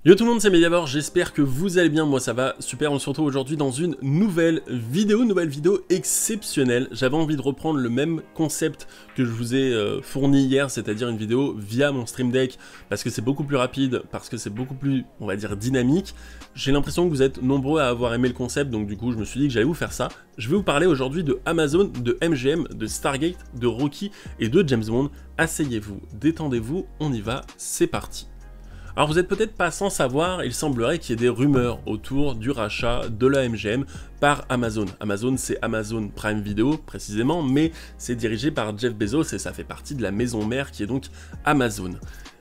Yo tout le monde, c'est Mediavore, j'espère que vous allez bien, moi ça va super, on se retrouve aujourd'hui dans une nouvelle vidéo exceptionnelle. J'avais envie de reprendre le même concept que je vous ai fourni hier, c'est-à-dire une vidéo via mon Stream Deck, parce que c'est beaucoup plus rapide, parce que c'est beaucoup plus, on va dire, dynamique. J'ai l'impression que vous êtes nombreux à avoir aimé le concept, donc du coup je me suis dit que j'allais vous faire ça. Je vais vous parler aujourd'hui de Amazon, de MGM, de Stargate, de Rocky et de James Bond. Asseyez-vous, détendez-vous, on y va, c'est parti. Alors vous n'êtes peut-être pas sans savoir, il semblerait qu'il y ait des rumeurs autour du rachat de la MGM par Amazon. Amazon, c'est Amazon Prime Video précisément, mais c'est dirigé par Jeff Bezos et ça fait partie de la maison mère qui est donc Amazon.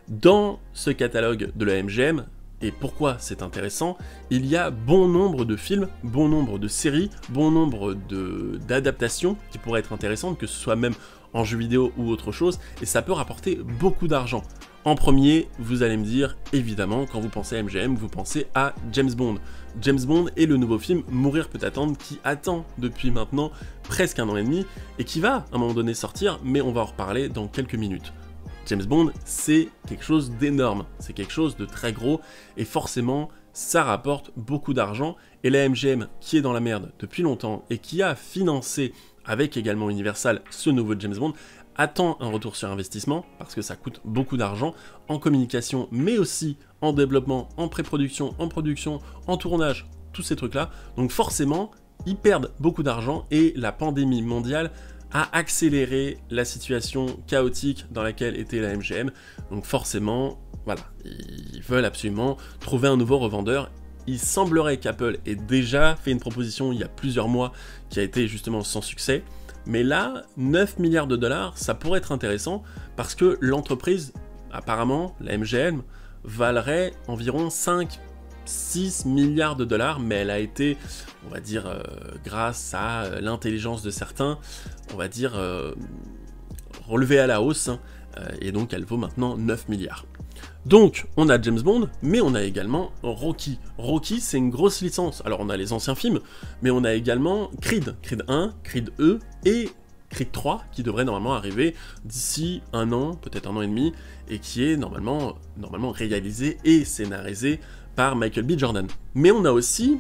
Dans ce catalogue de la MGM, et pourquoi c'est intéressant, il y a bon nombre de films, bon nombre de séries, bon nombre d'adaptations qui pourraient être intéressantes, que ce soit même en jeu vidéo ou autre chose, et ça peut rapporter beaucoup d'argent. En premier, vous allez me dire, évidemment, quand vous pensez à MGM, vous pensez à James Bond. James Bond est le nouveau film Mourir peut attendre, qui attend depuis maintenant presque 1 an et demi, et qui va à un moment donné sortir, mais on va en reparler dans quelques minutes. James Bond, c'est quelque chose d'énorme, c'est quelque chose de très gros, et forcément, ça rapporte beaucoup d'argent, et la MGM, qui est dans la merde depuis longtemps, et qui a financé, avec également Universal, ce nouveau James Bond, attend un retour sur investissement, parce que ça coûte beaucoup d'argent, en communication, mais aussi en développement, en pré-production, en production, en tournage, tous ces trucs-là. Donc forcément, ils perdent beaucoup d'argent, et la pandémie mondiale a accéléré la situation chaotique dans laquelle était la MGM. Donc forcément, voilà, ils veulent absolument trouver un nouveau revendeur. Il semblerait qu'Apple ait déjà fait une proposition il y a plusieurs mois, qui a été justement sans succès. Mais là, 9 milliards de dollars, ça pourrait être intéressant parce que l'entreprise, apparemment, la MGM, valerait environ 5-6 milliards de dollars, mais elle a été, on va dire, grâce à l'intelligence de certains, on va dire, relevée à la hausse, et donc elle vaut maintenant 9 milliards. Donc, on a James Bond, mais on a également Rocky. Rocky, c'est une grosse licence. Alors, on a les anciens films, mais on a également Creed. Creed 1, Creed E et Creed 3, qui devrait normalement arriver d'ici 1 an, peut-être 1 an et demi, et qui est normalement réalisé et scénarisé par Michael B. Jordan. Mais on a aussi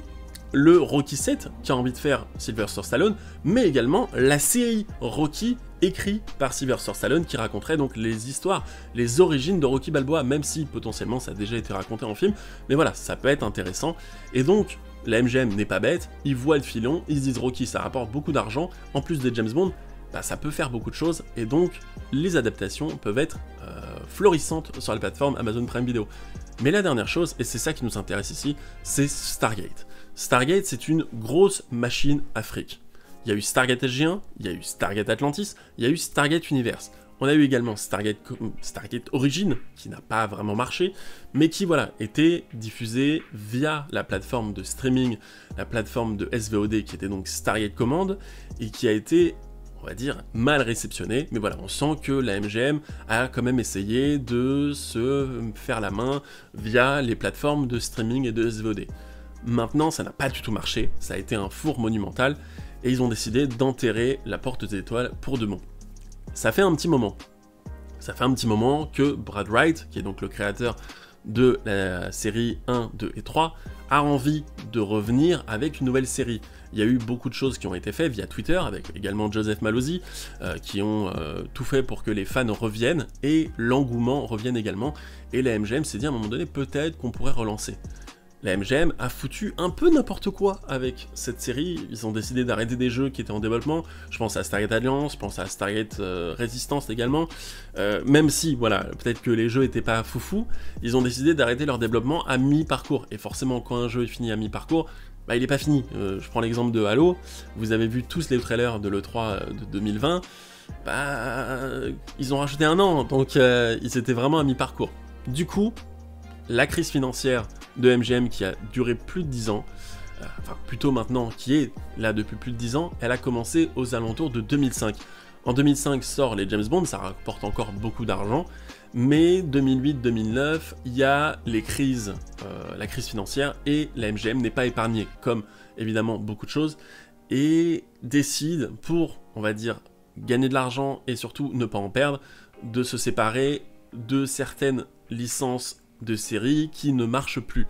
le Rocky 7, qui a envie de faire Sylvester Stallone, mais également la série Rocky, écrit par Sylvester Stallone, qui raconterait donc les histoires, les origines de Rocky Balboa, même si potentiellement ça a déjà été raconté en film, mais voilà, ça peut être intéressant. Et donc, la MGM n'est pas bête, ils voient le filon, ils se disent Rocky ça rapporte beaucoup d'argent, en plus des James Bond, bah, ça peut faire beaucoup de choses, et donc les adaptations peuvent être florissantes sur la plateforme Amazon Prime Video. Mais la dernière chose, et c'est ça qui nous intéresse ici, c'est Stargate. Stargate, c'est une grosse machine à fric. Il y a eu Stargate SG1, il y a eu Stargate Atlantis, il y a eu Stargate Universe. On a eu également Stargate Origin, qui n'a pas vraiment marché, mais qui, voilà, était diffusé via la plateforme de streaming, la plateforme de SVOD, qui était donc Stargate Command, et qui a été, on va dire, mal réceptionné. Mais voilà, on sent que la MGM a quand même essayé de se faire la main via les plateformes de streaming et de SVOD. Maintenant, ça n'a pas du tout marché, ça a été un four monumental, et ils ont décidé d'enterrer la porte des étoiles pour de bon. Ça fait un petit moment. Ça fait un petit moment que Brad Wright, qui est donc le créateur de la série 1, 2 et 3, a envie de revenir avec une nouvelle série. Il y a eu beaucoup de choses qui ont été faites via Twitter, avec également Joseph Mallozzi, qui ont tout fait pour que les fans reviennent, et l'engouement revienne également, et la MGM s'est dit à un moment donné, peut-être qu'on pourrait relancer. La MGM a foutu un peu n'importe quoi avec cette série, ils ont décidé d'arrêter des jeux qui étaient en développement, je pense à Stargate Alliance, je pense à Stargate Resistance également, même si, voilà, peut-être que les jeux étaient pas foufou, ils ont décidé d'arrêter leur développement à mi-parcours, et forcément quand un jeu est fini à mi-parcours, bah il est pas fini. Je prends l'exemple de Halo, vous avez vu tous les trailers de l'E3 de 2020, bah ils ont rajouté 1 an, donc ils étaient vraiment à mi-parcours. Du coup, la crise financière de MGM qui a duré plus de 10 ans, enfin plutôt maintenant qui est là depuis plus de 10 ans, elle a commencé aux alentours de 2005. En 2005 sort les James Bond, ça rapporte encore beaucoup d'argent, mais 2008-2009, il y a les crises, la crise financière, et la MGM n'est pas épargnée, comme évidemment beaucoup de choses, et décide pour, on va dire, gagner de l'argent et surtout ne pas en perdre, de se séparer de certaines licences de séries qui ne marchent plus,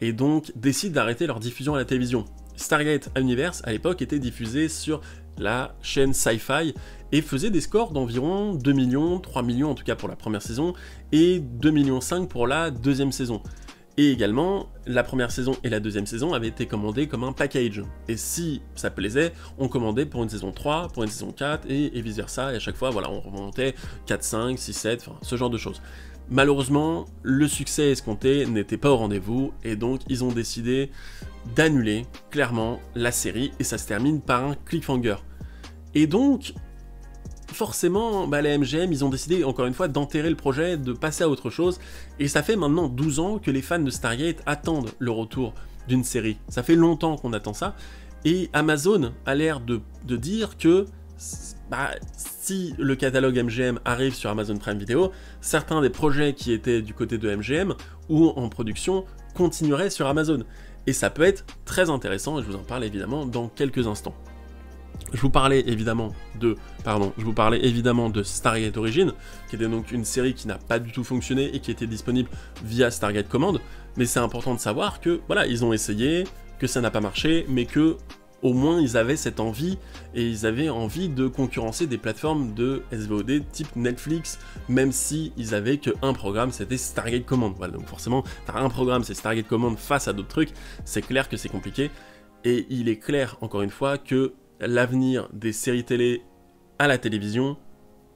et donc décident d'arrêter leur diffusion à la télévision. Stargate Universe, à l'époque, était diffusé sur la chaîne Sci-Fi, et faisait des scores d'environ 2 millions, 3 millions en tout cas pour la première saison, et 2,5 millions pour la deuxième saison. Et également, la première saison et la deuxième saison avaient été commandées comme un package. Et si ça plaisait, on commandait pour une saison 3, pour une saison 4, et vice versa, et à chaque fois, voilà, on remontait 4, 5, 6, 7, enfin, ce genre de choses. Malheureusement, le succès escompté n'était pas au rendez-vous, et donc ils ont décidé d'annuler, clairement, la série, et ça se termine par un cliffhanger. Et donc, forcément, les MGM, ils ont décidé, encore une fois, d'enterrer le projet, de passer à autre chose, et ça fait maintenant 12 ans que les fans de Stargate attendent le retour d'une série. Ça fait longtemps qu'on attend ça, et Amazon a l'air de dire que si le catalogue MGM arrive sur Amazon Prime Video, certains des projets qui étaient du côté de MGM ou en production continueraient sur Amazon. Et ça peut être très intéressant, et je vous en parle évidemment dans quelques instants. Je vous parlais évidemment de Stargate Origins, qui était donc une série qui n'a pas du tout fonctionné et qui était disponible via Stargate Command, mais c'est important de savoir que, voilà, ils ont essayé, que ça n'a pas marché, mais que au moins ils avaient cette envie, et ils avaient envie de concurrencer des plateformes de SVOD type Netflix, même si ils avaient qu'un programme, c'était Stargate Command. Voilà, donc forcément, faire un programme, c'est Stargate Command face à d'autres trucs, c'est clair que c'est compliqué, et il est clair, encore une fois, que l'avenir des séries télé à la télévision,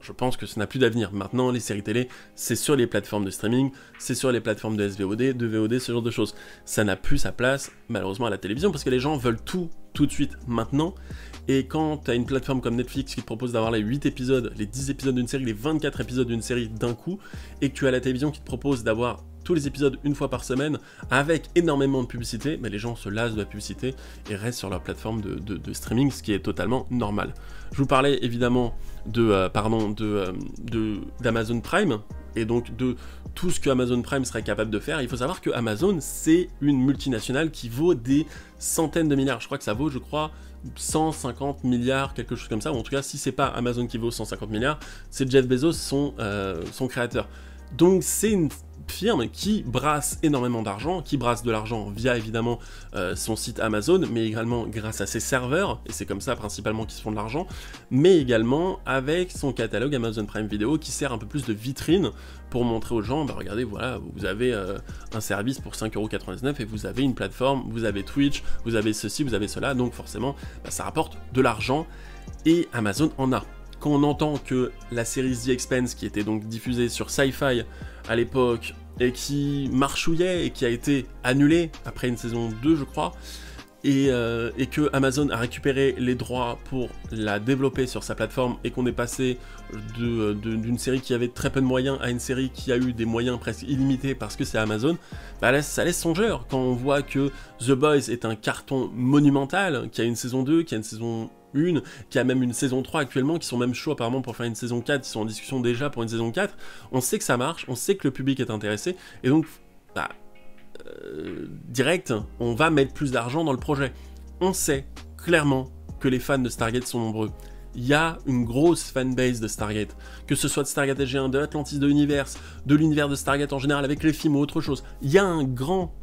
je pense que ça n'a plus d'avenir. Maintenant, les séries télé, c'est sur les plateformes de streaming, c'est sur les plateformes de SVOD, de VOD, ce genre de choses. Ça n'a plus sa place, malheureusement, à la télévision, parce que les gens veulent tout de suite, maintenant. Et quand tu as une plateforme comme Netflix qui te propose d'avoir les 8 épisodes, les 10 épisodes d'une série, les 24 épisodes d'une série d'un coup, et que tu as la télévision qui te propose d'avoir tous les épisodes une fois par semaine, avec énormément de publicité, mais les gens se lassent de la publicité et restent sur leur plateforme de streaming, ce qui est totalement normal. Je vous parlais évidemment d'Amazon Prime, et donc de tout ce que Amazon Prime serait capable de faire. Il faut savoir que Amazon, c'est une multinationale qui vaut des centaines de milliards. Je crois que ça vaut, 150 milliards, quelque chose comme ça, ou en tout cas, si c'est pas Amazon qui vaut 150 milliards, c'est Jeff Bezos, son créateur. Donc c'est une firme qui brasse énormément d'argent, qui brasse de l'argent via évidemment son site Amazon, mais également grâce à ses serveurs, et c'est comme ça principalement qu'ils se font de l'argent, mais également avec son catalogue Amazon Prime Video qui sert un peu plus de vitrine pour montrer aux gens, regardez, voilà, vous avez un service pour 5,99€ et vous avez une plateforme, vous avez Twitch, vous avez ceci, vous avez cela, donc forcément ça rapporte de l'argent, et Amazon en a. Quand on entend que la série The Expanse, qui était donc diffusée sur Sci-Fi à l'époque, et qui marchouillait et qui a été annulée après une saison 2, je crois, et que Amazon a récupéré les droits pour la développer sur sa plateforme, et qu'on est passé d'une série qui avait très peu de moyens à une série qui a eu des moyens presque illimités parce que c'est Amazon, ça laisse songeur quand on voit que The Boys est un carton monumental, qui a une saison 2, qui a une saison 1, qui a même une saison 3 actuellement, qui sont même chauds apparemment pour faire une saison 4, ils sont en discussion déjà pour une saison 4, on sait que ça marche, on sait que le public est intéressé, et donc, direct, on va mettre plus d'argent dans le projet. On sait clairement que les fans de Stargate sont nombreux. Il y a une grosse fanbase de Stargate, que ce soit de Stargate SG1, de Atlantis, de l'univers de Stargate en général, avec les films ou autre chose. Il y a un grand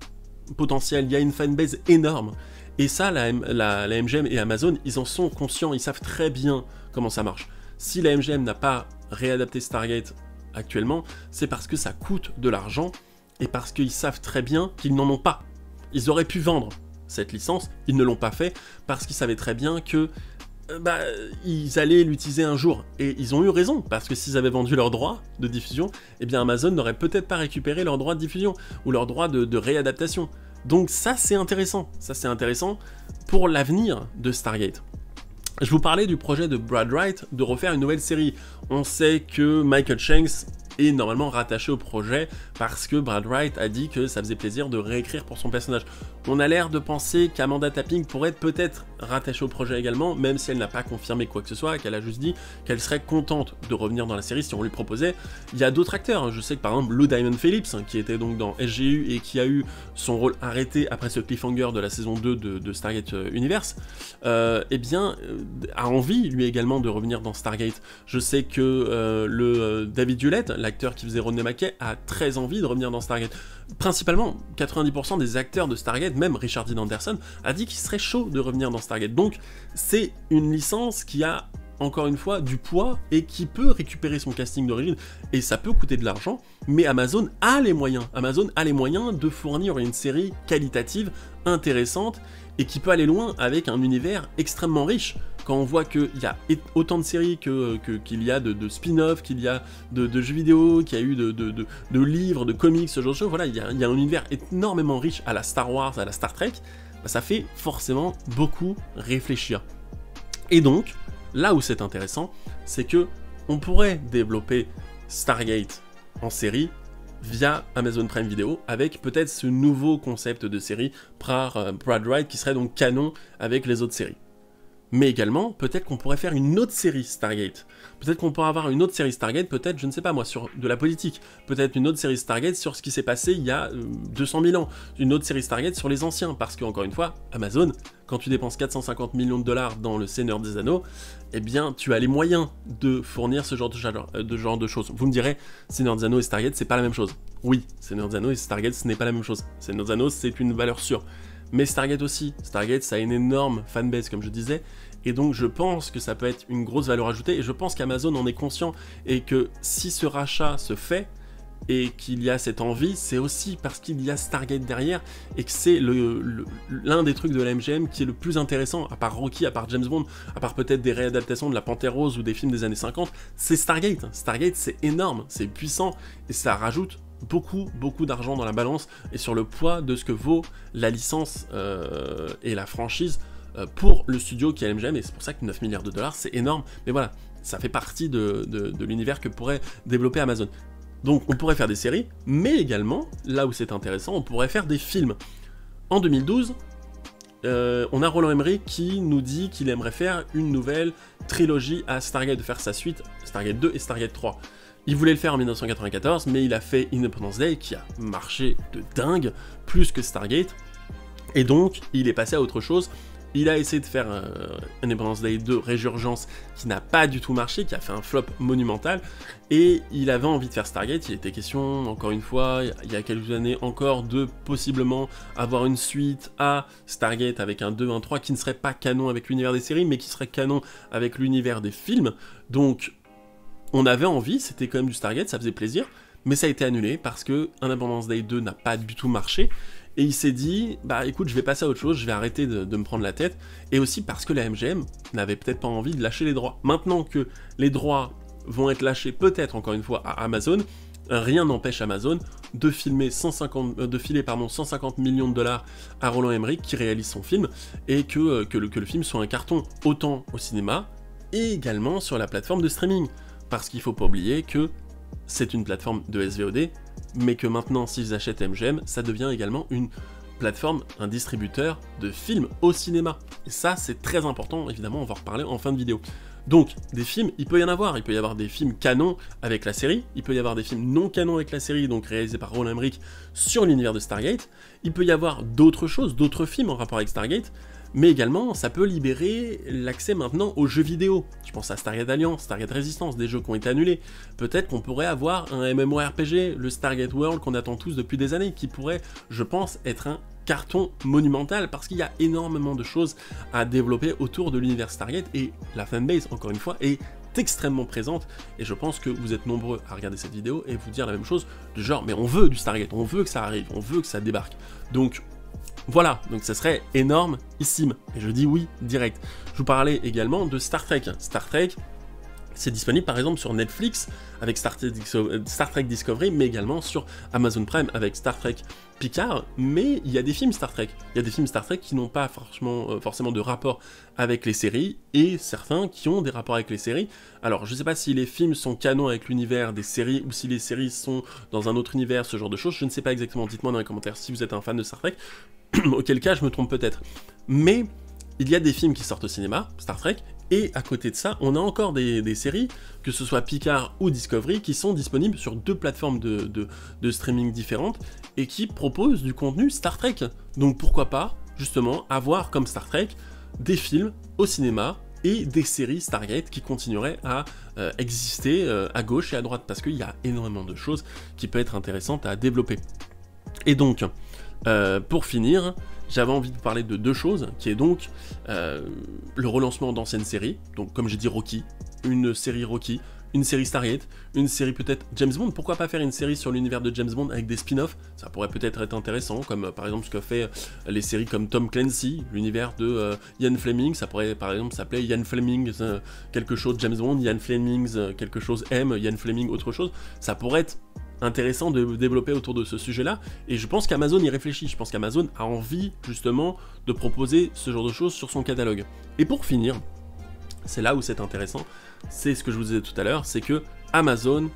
potentiel, il y a une fanbase énorme. Et ça, la MGM et Amazon, ils en sont conscients, ils savent très bien comment ça marche. Si la MGM n'a pas réadapté Stargate actuellement, c'est parce que ça coûte de l'argent, et parce qu'ils savent très bien qu'ils n'en ont pas. Ils auraient pu vendre cette licence, ils ne l'ont pas fait, parce qu'ils savaient très bien que ils allaient l'utiliser un jour, et ils ont eu raison, parce que s'ils avaient vendu leurs droits de diffusion, eh bien Amazon n'aurait peut-être pas récupéré leurs droits de diffusion, ou leurs droits de réadaptation. Donc ça c'est intéressant pour l'avenir de Stargate. Je vous parlais du projet de Brad Wright de refaire une nouvelle série. On sait que Michael Shanks est normalement rattaché au projet parce que Brad Wright a dit que ça faisait plaisir de réécrire pour son personnage. On a l'air de penser qu'Amanda Tapping pourrait être peut-être rattachée au projet également, même si elle n'a pas confirmé quoi que ce soit, qu'elle a juste dit qu'elle serait contente de revenir dans la série si on lui proposait. Il y a d'autres acteurs, hein. Je sais que par exemple Lou Diamond Phillips, hein, qui était donc dans SGU et qui a eu son rôle arrêté après ce cliffhanger de la saison 2 de Stargate Universe, eh bien, a envie lui également de revenir dans Stargate. Je sais que David Hewlett, l'acteur qui faisait Rodney McKay, a très envie de revenir dans Stargate. Principalement, 90% des acteurs de Stargate, même Richard Dean Anderson, a dit qu'il serait chaud de revenir dans Stargate. Donc, c'est une licence qui a, encore une fois, du poids et qui peut récupérer son casting d'origine. Et ça peut coûter de l'argent, mais Amazon a les moyens. Amazon a les moyens de fournir une série qualitative, intéressante, et qui peut aller loin avec un univers extrêmement riche. Quand on voit qu'il y a autant de séries qu'il y a de spin-off, qu'il y a de jeux vidéo, qu'il y a eu de livres, de comics, ce genre de choses, voilà, il y a un univers énormément riche à la Star Wars, à la Star Trek, bah, ça fait forcément beaucoup réfléchir. Et donc, là où c'est intéressant, c'est que on pourrait développer Stargate en série via Amazon Prime Video, avec peut-être ce nouveau concept de série par Brad Wright, qui serait donc canon avec les autres séries. Mais également, peut-être qu'on pourrait faire une autre série Stargate. Peut-être qu'on pourrait avoir une autre série Stargate, peut-être, je ne sais pas moi, sur de la politique. Peut-être une autre série Stargate sur ce qui s'est passé il y a 200 000 ans. Une autre série Stargate sur les anciens. Parce que, encore une fois, Amazon, quand tu dépenses 450 millions de dollars dans le Seigneur des Anneaux, eh bien, tu as les moyens de fournir ce genre de choses. Vous me direz, Seigneur des Anneaux et Stargate, c'est pas la même chose. Oui, Seigneur des Anneaux et Stargate, ce n'est pas la même chose. Seigneur des Anneaux, c'est une valeur sûre. Mais Stargate aussi. Stargate, ça a une énorme fanbase, comme je disais, et donc je pense que ça peut être une grosse valeur ajoutée, et je pense qu'Amazon en est conscient, et que si ce rachat se fait, et qu'il y a cette envie, c'est aussi parce qu'il y a Stargate derrière, et que c'est l'un des trucs de la MGM qui est le plus intéressant, à part Rocky, à part James Bond, à part peut-être des réadaptations de la Panthère Rose ou des films des années 50, c'est Stargate. Stargate, c'est énorme, c'est puissant, et ça rajoute beaucoup d'argent dans la balance et sur le poids de ce que vaut la licence et la franchise pour le studio qui est MGM, et c'est pour ça que 9 milliards de dollars c'est énorme, mais voilà, ça fait partie de l'univers que pourrait développer Amazon. Donc on pourrait faire des séries, mais également, là où c'est intéressant, on pourrait faire des films. En 2012, on a Roland Emmerich qui nous dit qu'il aimerait faire une nouvelle trilogie à Stargate, de faire sa suite, Stargate 2 et Stargate 3. Il voulait le faire en 1994, mais il a fait Independence Day, qui a marché de dingue, plus que Stargate, et donc il est passé à autre chose. Il a essayé de faire Independence Day 2 Résurgence, qui n'a pas du tout marché, qui a fait un flop monumental, et il avait envie de faire Stargate. Il était question, encore une fois, il y a quelques années encore, de possiblement avoir une suite à Stargate avec un 2, un 3, qui ne serait pas canon avec l'univers des séries, mais qui serait canon avec l'univers des films. Donc on avait envie, c'était quand même du Stargate, ça faisait plaisir, mais ça a été annulé parce que Independence Day 2 n'a pas du tout marché, et il s'est dit, bah écoute, je vais passer à autre chose, je vais arrêter de me prendre la tête, et aussi parce que la MGM n'avait peut-être pas envie de lâcher les droits. Maintenant que les droits vont être lâchés peut-être encore une fois à Amazon, rien n'empêche Amazon de filer 150 millions de dollars à Roland Emmerich qui réalise son film, et que le film soit un carton autant au cinéma, et également sur la plateforme de streaming. Parce qu'il faut pas oublier que c'est une plateforme de SVOD, mais que maintenant, s'ils achètent MGM, ça devient également une plateforme, un distributeur de films au cinéma. Et ça, c'est très important, évidemment, on va en reparler en fin de vidéo. Donc, des films, il peut y en avoir. Il peut y avoir des films canons avec la série, il peut y avoir des films non canons avec la série, donc réalisés par Roland Emmerich sur l'univers de Stargate, il peut y avoir d'autres choses, d'autres films en rapport avec Stargate, mais également, ça peut libérer l'accès maintenant aux jeux vidéo. Je pense à Stargate Alliance, Stargate Resistance, des jeux qui ont été annulés. Peut-être qu'on pourrait avoir un MMORPG, le Stargate World qu'on attend tous depuis des années, qui pourrait, je pense, être un carton monumental, parce qu'il y a énormément de choses à développer autour de l'univers Stargate, et la fanbase, encore une fois, est extrêmement présente, et je pense que vous êtes nombreux à regarder cette vidéo et vous dire la même chose, du genre, mais on veut du Stargate, on veut que ça arrive, on veut que ça débarque. Donc, voilà, donc ça serait énormissime, et je dis oui, direct. Je vous parlais également de Star Trek. Star Trek, c'est disponible par exemple sur Netflix avec Star Trek Discovery, mais également sur Amazon Prime avec Star Trek Picard, mais il y a des films Star Trek. Il y a des films Star Trek qui n'ont pas forcément de rapport avec les séries, et certains qui ont des rapports avec les séries. Alors, je sais pas si les films sont canons avec l'univers des séries, ou si les séries sont dans un autre univers, ce genre de choses, je ne sais pas exactement, dites-moi dans les commentaires si vous êtes un fan de Star Trek, auquel cas je me trompe peut-être. Mais il y a des films qui sortent au cinéma, Star Trek, et à côté de ça, on a encore des séries, que ce soit Picard ou Discovery, qui sont disponibles sur 2 plateformes de streaming différentes, et qui proposent du contenu Star Trek. Donc pourquoi pas, justement, avoir comme Star Trek des films au cinéma, et des séries Stargate qui continueraient à exister à gauche et à droite, parce qu'il y a énormément de choses qui peuvent être intéressantes à développer. Et donc, pour finir, j'avais envie de vous parler de 2 choses, qui est donc le relancement d'anciennes séries, donc comme j'ai dit Rocky, une série Rocky, une série Stargate, une série peut-être James Bond. Pourquoi pas faire une série sur l'univers de James Bond avec des spin-offs? Ça pourrait peut-être être intéressant, comme par exemple ce que fait les séries comme Tom Clancy, l'univers de Ian Fleming. Ça pourrait par exemple s'appeler Ian Fleming quelque chose James Bond, Ian Fleming quelque chose M, Ian Fleming autre chose. Ça pourrait être intéressant de développer autour de ce sujet-là, et je pense qu'Amazon y réfléchit, je pense qu'Amazon a envie justement de proposer ce genre de choses sur son catalogue. Et pour finir, c'est là où c'est intéressant, c'est ce que je vous disais tout à l'heure, c'est que Amazon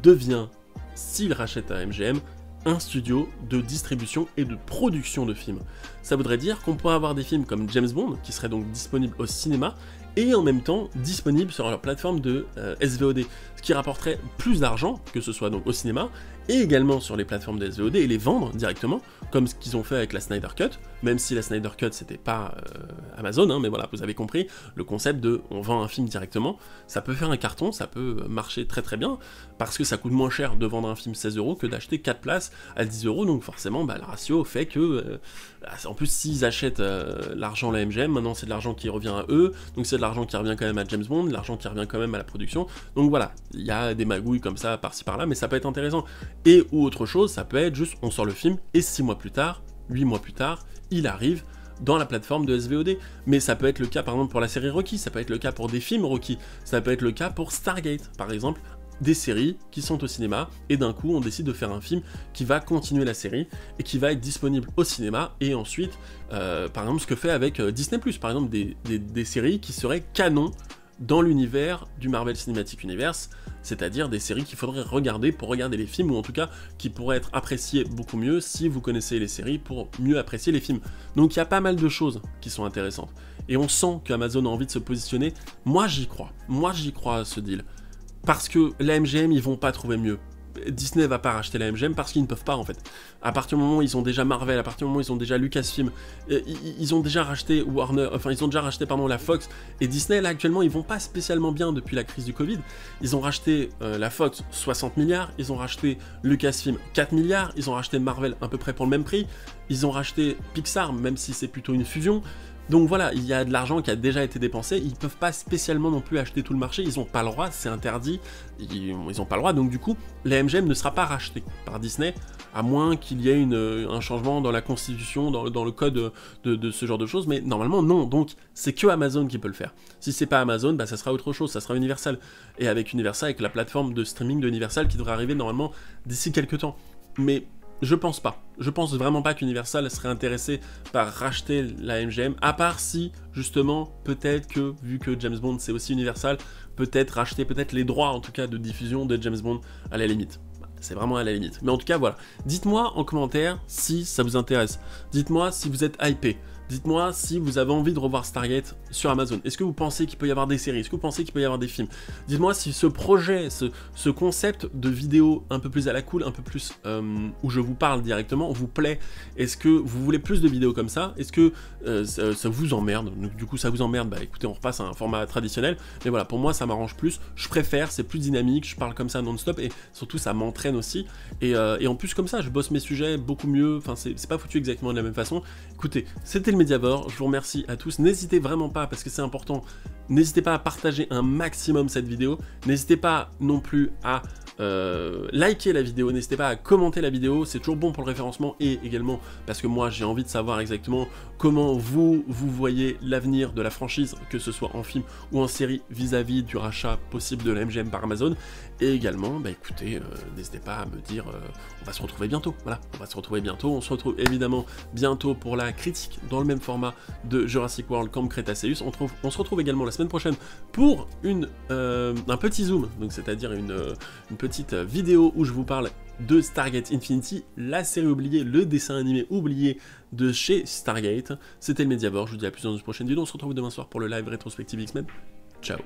devient, s'il rachète à MGM, un studio de distribution et de production de films. Ça voudrait dire qu'on pourrait avoir des films comme James Bond, qui seraient donc disponibles au cinéma, et en même temps disponibles sur leur plateforme de SVOD, ce qui rapporterait plus d'argent, que ce soit donc au cinéma, et également sur les plateformes de SVOD, et les vendre directement, comme ce qu'ils ont fait avec la Snyder Cut, même si la Snyder Cut c'était pas Amazon, hein, mais voilà, vous avez compris, le concept de on vend un film directement, ça peut faire un carton, ça peut marcher très très bien, parce que ça coûte moins cher de vendre un film 16 € que d'acheter 4 places à 10 €, donc forcément le ratio fait que, en plus s'ils achètent l'argent à la MGM, maintenant c'est de l'argent qui revient à eux, donc c'est de l'argent qui revient quand même à James Bond, de l'argent qui revient quand même à la production, donc voilà, il y a des magouilles comme ça par-ci par-là, mais ça peut être intéressant. Et ou autre chose, ça peut être juste on sort le film, et 6 mois plus tard, 8 mois plus tard, il arrive dans la plateforme de SVOD. Mais ça peut être le cas par exemple pour la série Rocky, ça peut être le cas pour des films Rocky, ça peut être le cas pour Stargate par exemple, des séries qui sont au cinéma, et d'un coup on décide de faire un film qui va continuer la série, et qui va être disponible au cinéma, et ensuite, par exemple ce que fait avec Disney+, par exemple des séries qui seraient canon dans l'univers du Marvel Cinematic Universe, c'est-à-dire des séries qu'il faudrait regarder pour regarder les films, ou en tout cas qui pourraient être appréciées beaucoup mieux si vous connaissez les séries pour mieux apprécier les films. Donc il y a pas mal de choses qui sont intéressantes, et on sent qu'Amazon a envie de se positionner. Moi j'y crois à ce deal, parce que la MGM ils vont pas trouver mieux. Disney va pas racheter la MGM parce qu'ils ne peuvent pas en fait. À partir du moment où ils ont déjà Marvel, à partir du moment où ils ont déjà Lucasfilm, ils ont déjà racheté Warner, enfin ils ont déjà racheté la Fox, et Disney là actuellement ils vont pas spécialement bien depuis la crise du Covid. Ils ont racheté la Fox 60 milliards, ils ont racheté Lucasfilm 4 milliards, ils ont racheté Marvel à peu près pour le même prix, ils ont racheté Pixar même si c'est plutôt une fusion. Donc voilà, il y a de l'argent qui a déjà été dépensé, ils peuvent pas spécialement non plus acheter tout le marché, ils ont pas le droit, c'est interdit, ils ont pas le droit, donc du coup, la MGM ne sera pas rachetée par Disney, à moins qu'il y ait un changement dans la constitution, dans le code de ce genre de choses, mais normalement non, donc c'est que Amazon qui peut le faire. Si c'est pas Amazon, ça sera autre chose, ça sera Universal, et avec Universal, avec la plateforme de streaming de Universal qui devrait arriver normalement d'ici quelques temps, mais je pense vraiment pas qu'Universal serait intéressé par racheter la MGM, à part si, justement, peut-être que, vu que James Bond c'est aussi Universal, peut-être racheter les droits, en tout cas, de diffusion de James Bond, à la limite. C'est vraiment à la limite. Mais en tout cas, voilà. Dites-moi en commentaire si ça vous intéresse. Dites-moi si vous êtes hypé. Dites-moi si vous avez envie de revoir Stargate sur Amazon. Est-ce que vous pensez qu'il peut y avoir des séries? Est-ce que vous pensez qu'il peut y avoir des films? Dites-moi si ce projet, ce concept de vidéo un peu plus à la cool, un peu plus où je vous parle directement, vous plaît. Est-ce que vous voulez plus de vidéos comme ça? Est-ce que ça vous emmerde? Donc, du coup, ça vous emmerde, bah écoutez, on repasse à un format traditionnel. Mais voilà, pour moi, ça m'arrange plus. Je préfère, c'est plus dynamique, je parle comme ça non-stop, et surtout, ça m'entraîne aussi. Et en plus, comme ça, je bosse mes sujets beaucoup mieux. Enfin, c'est pas foutu exactement de la même façon. Écoutez, c'était le Mediavore, je vous remercie à tous, n'hésitez vraiment pas, parce que c'est important, n'hésitez pas à partager un maximum cette vidéo, n'hésitez pas non plus à liker la vidéo, n'hésitez pas à commenter la vidéo, c'est toujours bon pour le référencement, et également parce que moi j'ai envie de savoir exactement comment vous voyez l'avenir de la franchise, que ce soit en film ou en série, vis-à-vis du rachat possible de la MGM par Amazon. Et également, bah écoutez, n'hésitez pas à me dire, on va se retrouver bientôt, voilà, on va se retrouver bientôt, on se retrouve évidemment bientôt pour la critique dans le même format de Jurassic World Camp Cretaceous, on se retrouve également la semaine prochaine pour un petit zoom, donc c'est-à-dire une petite vidéo où je vous parle de Stargate Infinity, la série oubliée, le dessin animé oublié de chez Stargate. C'était le Mediavore, je vous dis à plus dans une prochaine vidéo, on se retrouve demain soir pour le live rétrospective X-Men. Ciao.